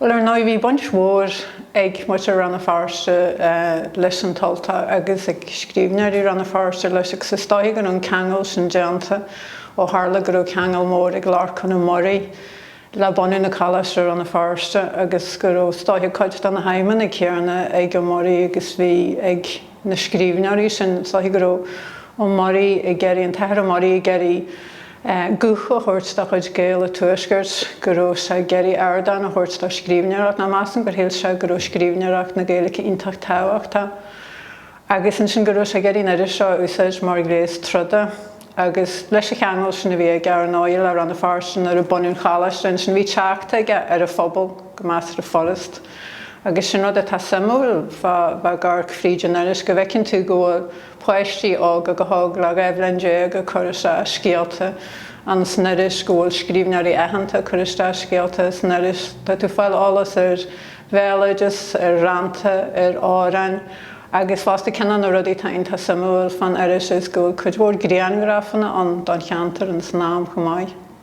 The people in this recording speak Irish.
Well ar ná bhí buint mhór ag muir ran na farste leis an talta agus ag scríbneir ran na farste leis ag sa stáigh an cheangal sin deanta ó Harla gur cheangal mór ag lár chun morí le bonú na calaiste an na farste agus gur stáithe coid an na haimmen ag chéarna ag an morí agus bhí ag na scríbneirí sin sa gur ó morí ag geirí an teir morí geirí Gucha chuirta chuid géal a tuaisgurt gur sé geirí airdan a chuirta scríbneach na meassan gur héil se gur scríbneach na géalacha iontacht táhaachta. Agus sin gur sé geirí na seo úsáid mar gréis truda. Agus leis a cheangal sin bhí gar an áil ar an na farsin ar a bonún chalaiste sin bhí teachta ar a phobal go meastar a forest. Agus sin rud a tá samúil bá gar frídeanais go bhecinn tú go poisttí ága go thug le gaibhlindé go chuiriste scialta an sneris ggóil scríbneirí aitheanta chuiriste scialta sneris tá tú fáil álas ar bhéileidir ar ranta ar árainn agus fásta ceanna rudí tain tá samúil fan iris is go chuid bhór griangrafanna an don cheantar an snám chumáid.